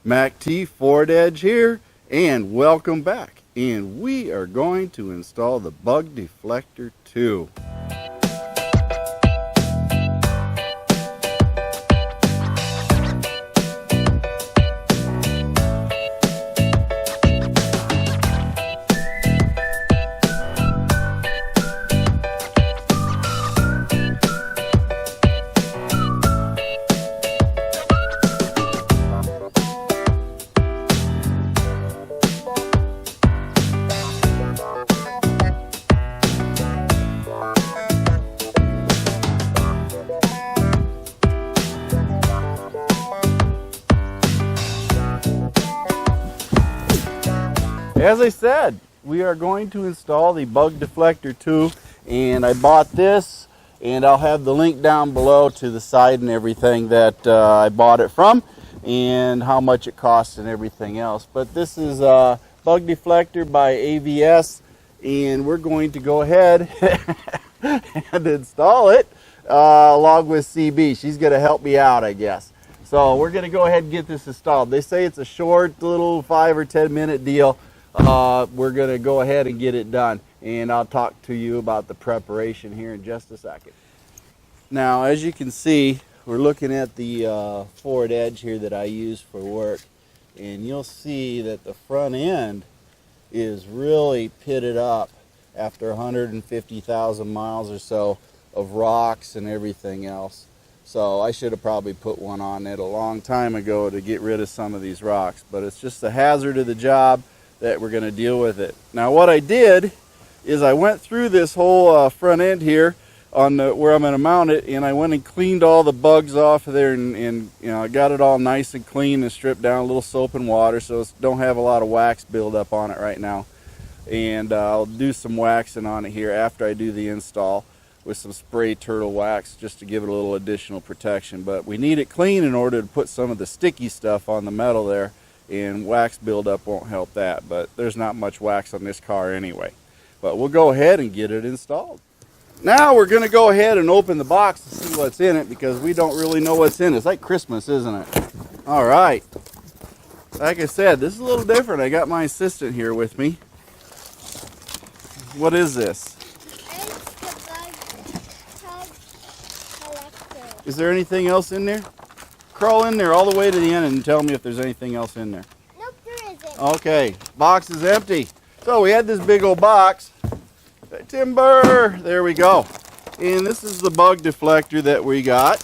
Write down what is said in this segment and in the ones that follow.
MACTFORDEDGE here, and welcome back. And we are going to install the Bug Deflector 2. As I said, we are going to install the Bug Deflector 2, and I bought this, and I'll have the link down below to the site and everything that I bought it from and how much it costs and everything else. But this is a Bug Deflector by AVS, and we're going to go ahead and install it along with CB. She's going to help me out, I guess. So we're going to go ahead and get this installed. They say it's a short little 5 or 10 minute deal. We're going to go ahead and get it done, and I'll talk to you about the preparation here in just a second. Now, as you can see, we're looking at the forward edge here that I use for work, and you'll see that the front end is really pitted up after 150,000 miles or so of rocks and everything else. So I should have probably put one on it a long time ago to get rid of some of these rocks, but it's just the hazard of the job that we're going to deal with it. Now what I did is I went through this whole front end here on where I'm going to mount it, and I went and cleaned all the bugs off of there, and you know, I got it all nice and clean and stripped down, a little soap and water, so it don't have a lot of wax build up on it right now. And I'll do some waxing on it here after I do the install with some spray turtle wax just to give it a little additional protection. But we need it clean in order to put some of the sticky stuff on the metal there, and wax buildup won't help that, but there's not much wax on this car anyway. But we'll go ahead and get it installed. Now we're going to go ahead and open the box to see what's in it, because we don't really know what's in it. It's like Christmas, isn't it? All right. Like I said, this is a little different. I got my assistant here with me. What is this? It's the Bug Deflector. Is there anything else in there? Crawl in there all the way to the end and tell me if there's anything else in there. Nope, there isn't. Okay, box is empty. So we had this big old box. Timber, there we go. And this is the Bug Deflector that we got.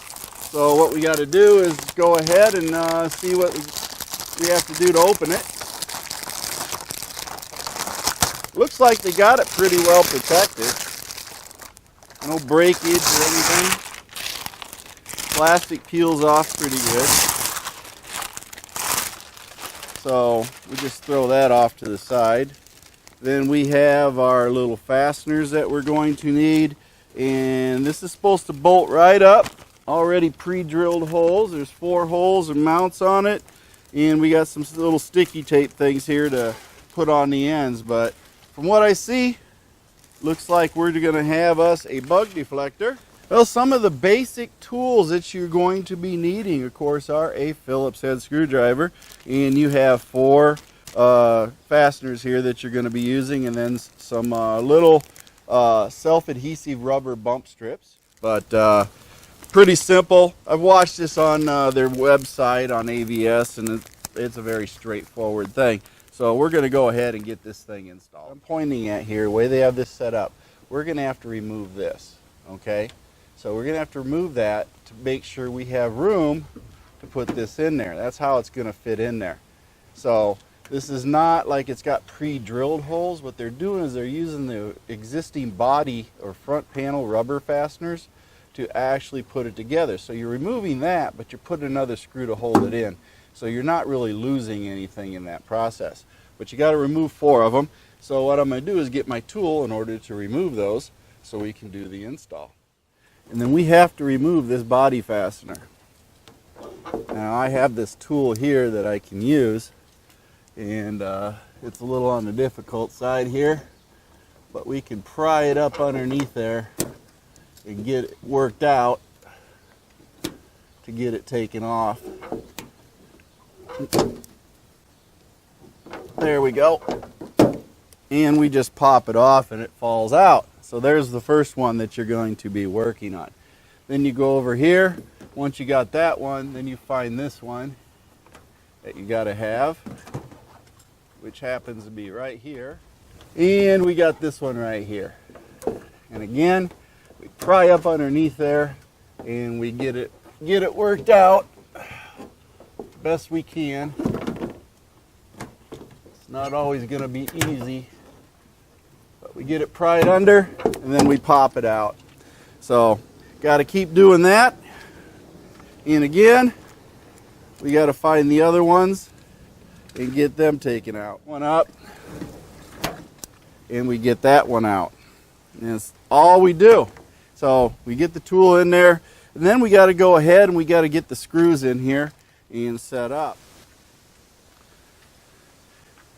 So what we got to do is go ahead and see what we have to do to open it. Looks like they got it pretty well protected. No breakage or anything. Plastic peels off pretty good. So we just throw that off to the side. Then we have our little fasteners that we're going to need, and this is supposed to bolt right up. Already pre-drilled holes. There's 4 holes and mounts on it, and we got some little sticky tape things here to put on the ends. But from what I see, looks like we're going to have us a Bug Deflector. Well, some of the basic tools that you're going to be needing, of course, are a Phillips head screwdriver, and you have 4 fasteners here that you're going to be using, and then some little self-adhesive rubber bump strips. But pretty simple. I've watched this on their website on AVS, and it's a very straightforward thing. So we're going to go ahead and get this thing installed. I'm pointing at here, the way they have this set up, we're going to have to remove this, okay? So we're going to have to remove that to make sure we have room to put this in there. That's how it's going to fit in there. So this is not like it's got pre-drilled holes. What they're doing is they're using the existing body or front panel rubber fasteners to actually put it together. So you're removing that, but you're putting another screw to hold it in. So you're not really losing anything in that process. But you got to remove 4 of them. So what I'm going to do is get my tool in order to remove those so we can do the install. And then we have to remove this body fastener. Now I have this tool here that I can use, and it's a little on the difficult side here, but we can pry it up underneath there and get it worked out to get it taken off. There we go. And we just pop it off and it falls out. So there's the first one that you're going to be working on. Then you go over here. Once you got that one, then you find this one that you got to have, which happens to be right here. And we got this one right here. And again, we pry up underneath there and we get it worked out best we can. It's not always going to be easy, but we get it pried under and then we pop it out. So got to keep doing that. And again, we got to find the other ones and get them taken out. One up, and we get that one out. And that's all we do. So we get the tool in there, and then we got to go ahead and we got to get the screws in here and set up.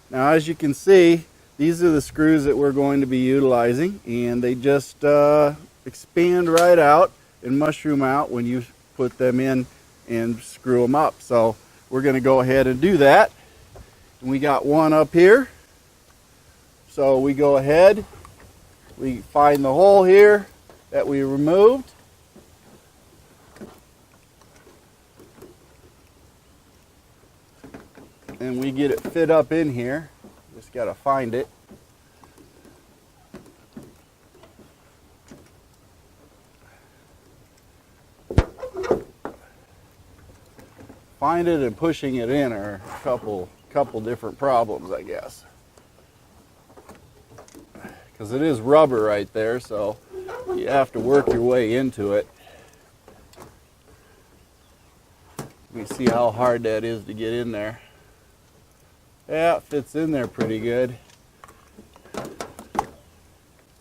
Now, as you can see, these are the screws that we're going to be utilizing, and they just expand right out and mushroom out when you put them in and screw them up. So we're going to go ahead and do that. And we got one up here. So we go ahead, we find the hole here that we removed. And we get it fit up in here. Just got to find it. Find it and pushing it in are a couple different problems, I guess. Because it is rubber right there, so you have to work your way into it. We see how hard that is to get in there. Yeah, it fits in there pretty good.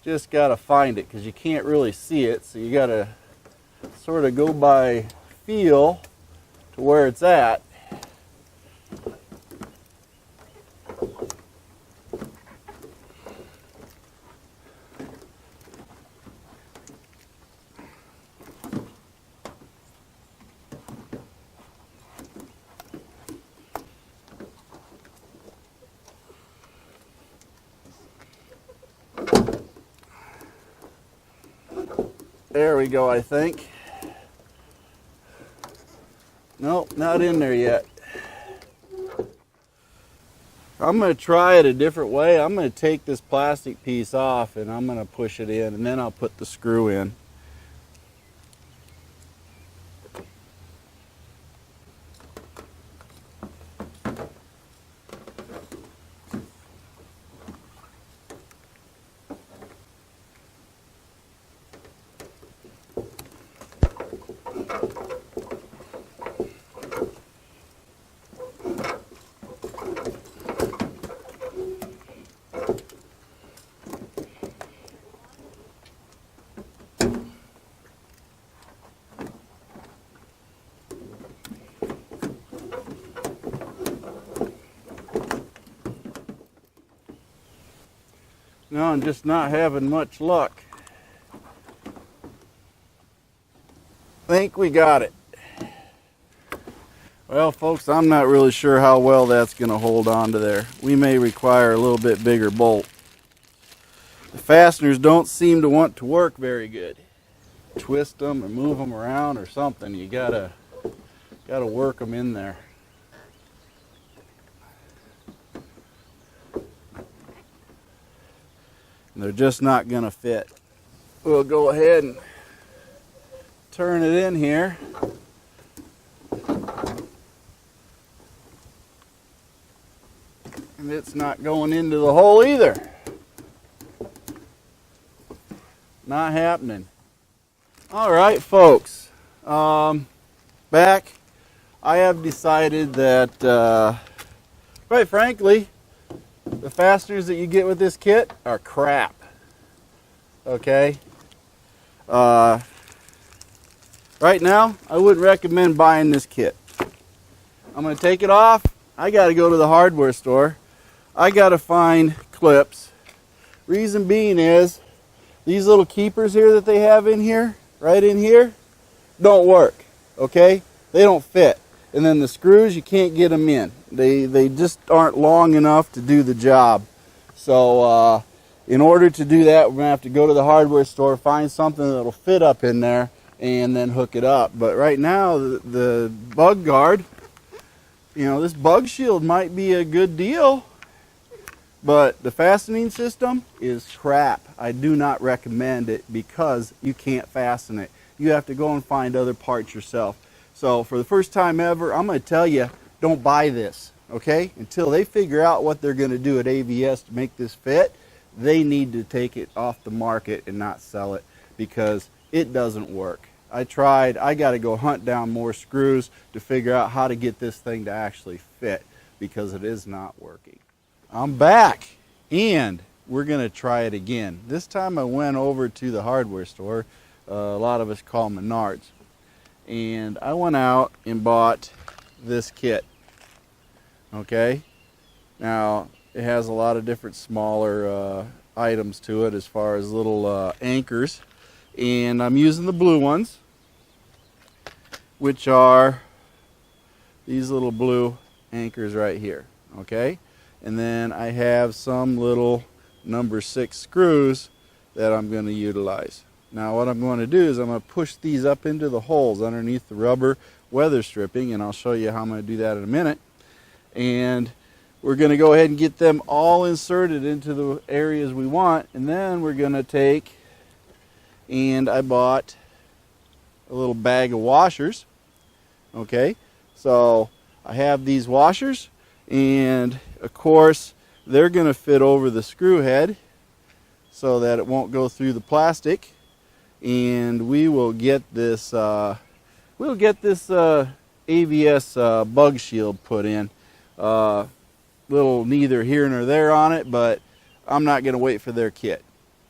Just got to find it because you can't really see it, so you got to sort of go by feel to where it's at. There we go, I think. Nope, not in there yet. I'm going to try it a different way. I'm going to take this plastic piece off and I'm going to push it in, and then I'll put the screw in. No, I'm just not having much luck. Think we got it. Well, folks, I'm not really sure how well that's going to hold on to there. We may require a little bit bigger bolt. The fasteners don't seem to want to work very good. Twist them or move them around or something. You gotta work them in there. They're just not going to fit. We'll go ahead and turn it in here. And it's not going into the hole either. Not happening. All right, folks. Back. I have decided that, quite frankly, the fasteners that you get with this kit are crap. Okay? Right now, I wouldn't recommend buying this kit. I'm going to take it off. I got to go to the hardware store. I got to find clips. Reason being is, these little keepers here that they have in here, right in here, don't work. Okay? They don't fit. And then the screws, you can't get them in. They just aren't long enough to do the job. So in order to do that, we're going to have to go to the hardware store, find something that'll fit up in there, and then hook it up. But right now, the bug guard, you know, this bug shield might be a good deal, but the fastening system is crap. I do not recommend it because you can't fasten it. You have to go and find other parts yourself. So for the first time ever, I'm going to tell you, don't buy this, okay? Until they figure out what they're going to do at AVS to make this fit, they need to take it off the market and not sell it because it doesn't work. I tried. I got to go hunt down more screws to figure out how to get this thing to actually fit because it is not working. I'm back and we're going to try it again. This time I went over to the hardware store. A lot of us call Menards. And I went out and bought this kit. Okay? Now, it has a lot of different smaller items to it as far as little anchors. And I'm using the blue ones, which are these little blue anchors right here. Okay? And then I have some little number 6 screws that I'm going to utilize. Now what I'm going to do is I'm going to push these up into the holes underneath the rubber weather stripping, and I'll show you how I'm going to do that in a minute. And we're going to go ahead and get them all inserted into the areas we want, and then we're going to take, and I bought a little bag of washers. Okay, so I have these washers, and of course they're going to fit over the screw head so that it won't go through the plastic. And we will get this AVS bug shield put in. Little neither here nor there on it, but I'm not going to wait for their kit.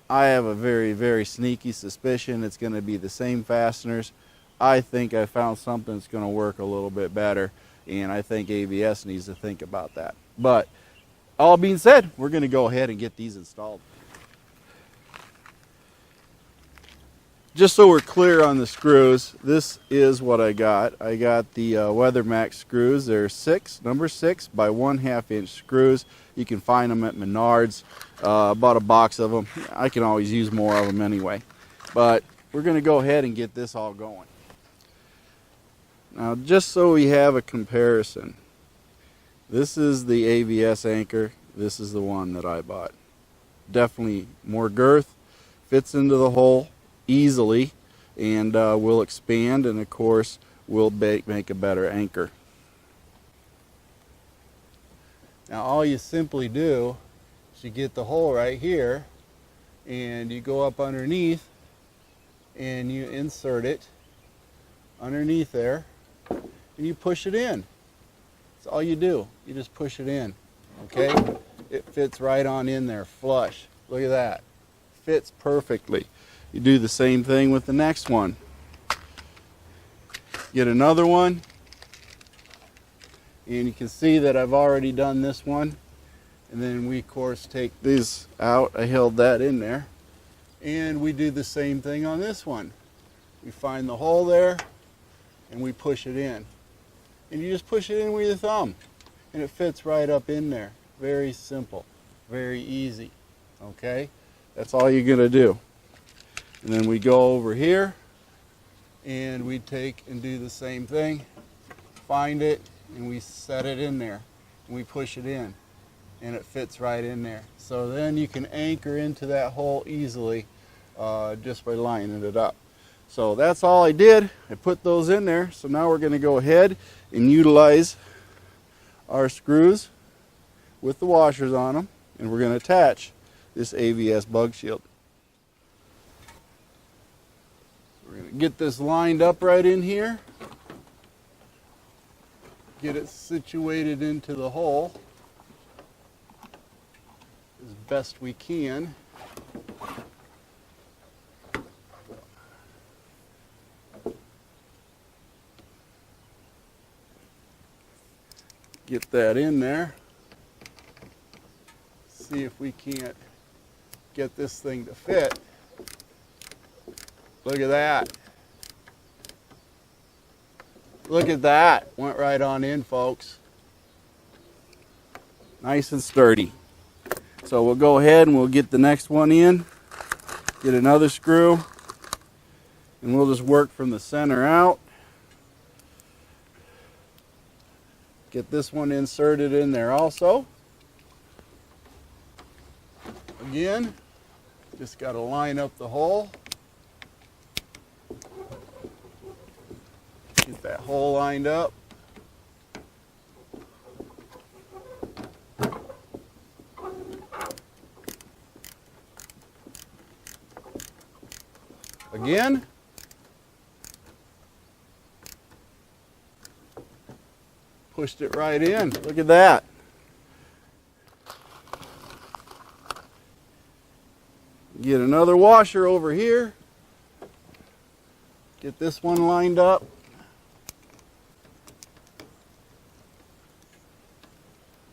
I have a very, very sneaky suspicion it's going to be the same fasteners. I think I found something that's going to work a little bit better, and I think AVS needs to think about that. But all being said, we're going to go ahead and get these installed. Just so we're clear on the screws, this is what I got. I got the Weathermax screws. They're number 6 by 1/2 inch screws. You can find them at Menards. Bought a box of them. I can always use more of them anyway. But we're going to go ahead and get this all going. Now, just so we have a comparison, this is the AVS anchor. This is the one that I bought. Definitely more girth, fits into the hole easily, and will expand, and of course will make a better anchor. Now all you simply do is you get the hole right here, and you go up underneath and you insert it underneath there, and you push it in. That's all you do. You just push it in. Okay? It fits right on in there, flush. Look at that. Fits perfectly. You do the same thing with the next one. Get another one, and you can see that I've already done this one. And then we of course take these out. I held that in there, and we do the same thing on this one. We find the hole there and we push it in, and you just push it in with your thumb and it fits right up in there. Very simple, very easy. Okay, that's all you're gonna do. And then we go over here and we take and do the same thing. Find it and we set it in there and we push it in, and it fits right in there. So then you can anchor into that hole easily just by lining it up. So that's all I did. I put those in there. So now we're going to go ahead and utilize our screws with the washers on them, and we're going to attach this AVS bug shield. We're going to get this lined up right in here, get it situated into the hole as best we can. Get that in there. See if we can't get this thing to fit. Look at that. Look at that. Went right on in, folks. Nice and sturdy. So we'll go ahead and we'll get the next one in. Get another screw. And we'll just work from the center out. Get this one inserted in there also. Again, just got to line up the hole. Get that hole lined up. Again. Pushed it right in. Look at that. Get another washer over here. Get this one lined up.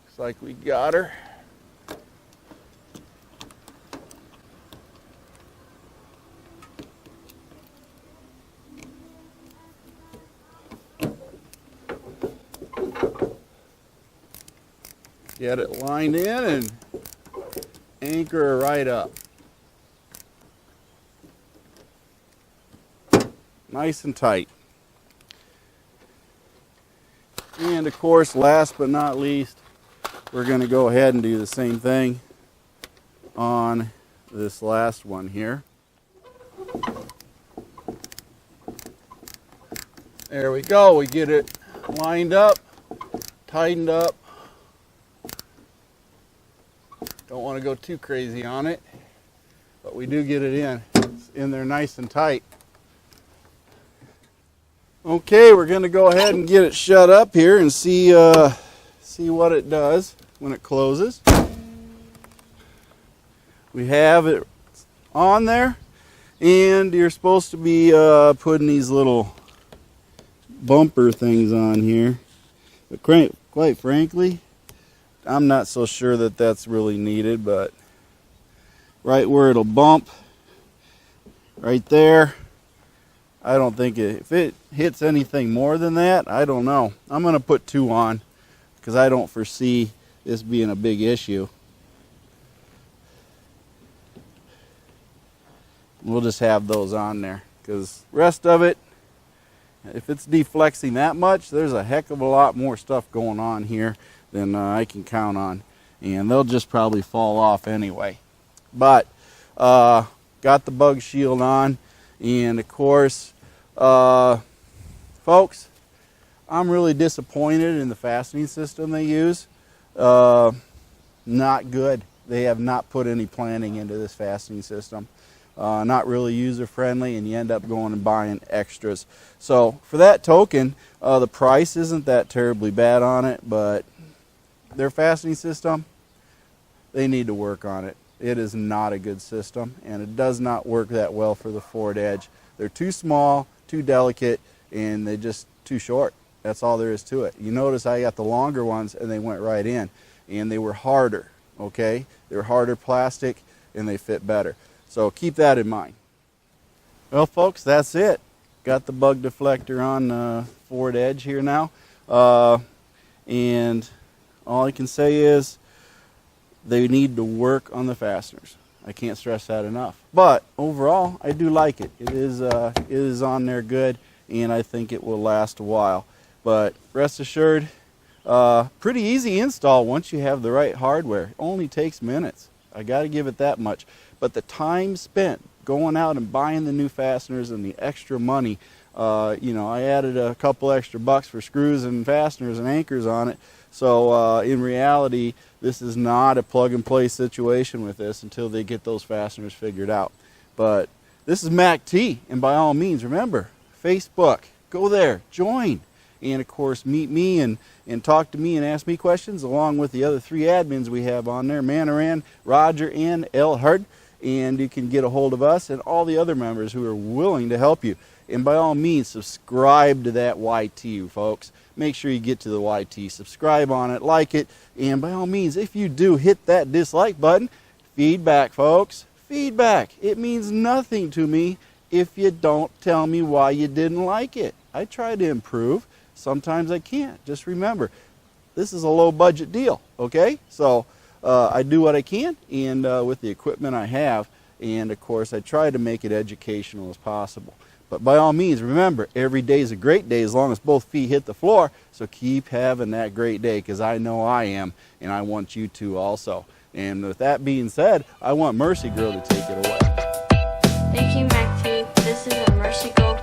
Looks like we got her. Get it lined in and anchor her right up. Nice and tight. And of course, last but not least, we're going to go ahead and do the same thing on this last one here. There we go. We get it lined up, tightened up. Don't want to go too crazy on it, but we do get it in. It's in there nice and tight. Okay, we're going to go ahead and get it shut up here and see what it does when it closes. We have it on there, and you're supposed to be putting these little bumper things on here. But quite frankly, I'm not so sure that that's really needed, but right where it'll bump, right there, I don't think if it hits anything more than that, I don't know. I'm going to put 2 on because I don't foresee this being a big issue. We'll just have those on there because the rest of it, if it's deflexing that much, there's a heck of a lot more stuff going on here than I can count on, and they'll just probably fall off anyway. But got the bug shield on, and of course, folks, I'm really disappointed in the fastening system they use. Not good. They have not put any planning into this fastening system. Not really user friendly, and you end up going and buying extras. So for that token, the price isn't that terribly bad on it, but their fastening system, they need to work on it. It is not a good system, and it does not work that well for the Ford Edge. They're too small, too delicate, and they're just too short. That's all there is to it. You notice I got the longer ones, and they went right in, and they were harder, okay? They were harder plastic, and they fit better. So keep that in mind. Well, folks, that's it. Got the bug deflector on Ford Edge here now, and all I can say is they need to work on the fasteners. I can't stress that enough. But overall, I do like it. It is on there good, and I think it will last a while. But rest assured, pretty easy install once you have the right hardware. It only takes minutes. I got to give it that much. But the time spent going out and buying the new fasteners and the extra money, I added a couple extra bucks for screws and fasteners and anchors on it. So in reality, this is not a plug-and-play situation with this until they get those fasteners figured out. But this is MACT, and by all means, remember, Facebook, go there, join. And of course, meet me and talk to me and ask me questions, along with the other 3 admins we have on there, Manaran, Roger, and Elhard. And you can get a hold of us and all the other members who are willing to help you. And by all means, subscribe to that YT, folks. Make sure you get to the YT, subscribe on it, like it, and by all means, if you do, hit that dislike button. Feedback, folks, feedback. It means nothing to me if you don't tell me why you didn't like it. I try to improve, sometimes I can't. Just remember, this is a low budget deal, okay? So I do what I can and with the equipment I have, and of course I try to make it educational as possible. But by all means, remember, every day is a great day as long as both feet hit the floor. So keep having that great day, because I know I am, and I want you to also. And with that being said, I want Mercy Girl to take it away. Thank you, Mac. This is a Mercy Girl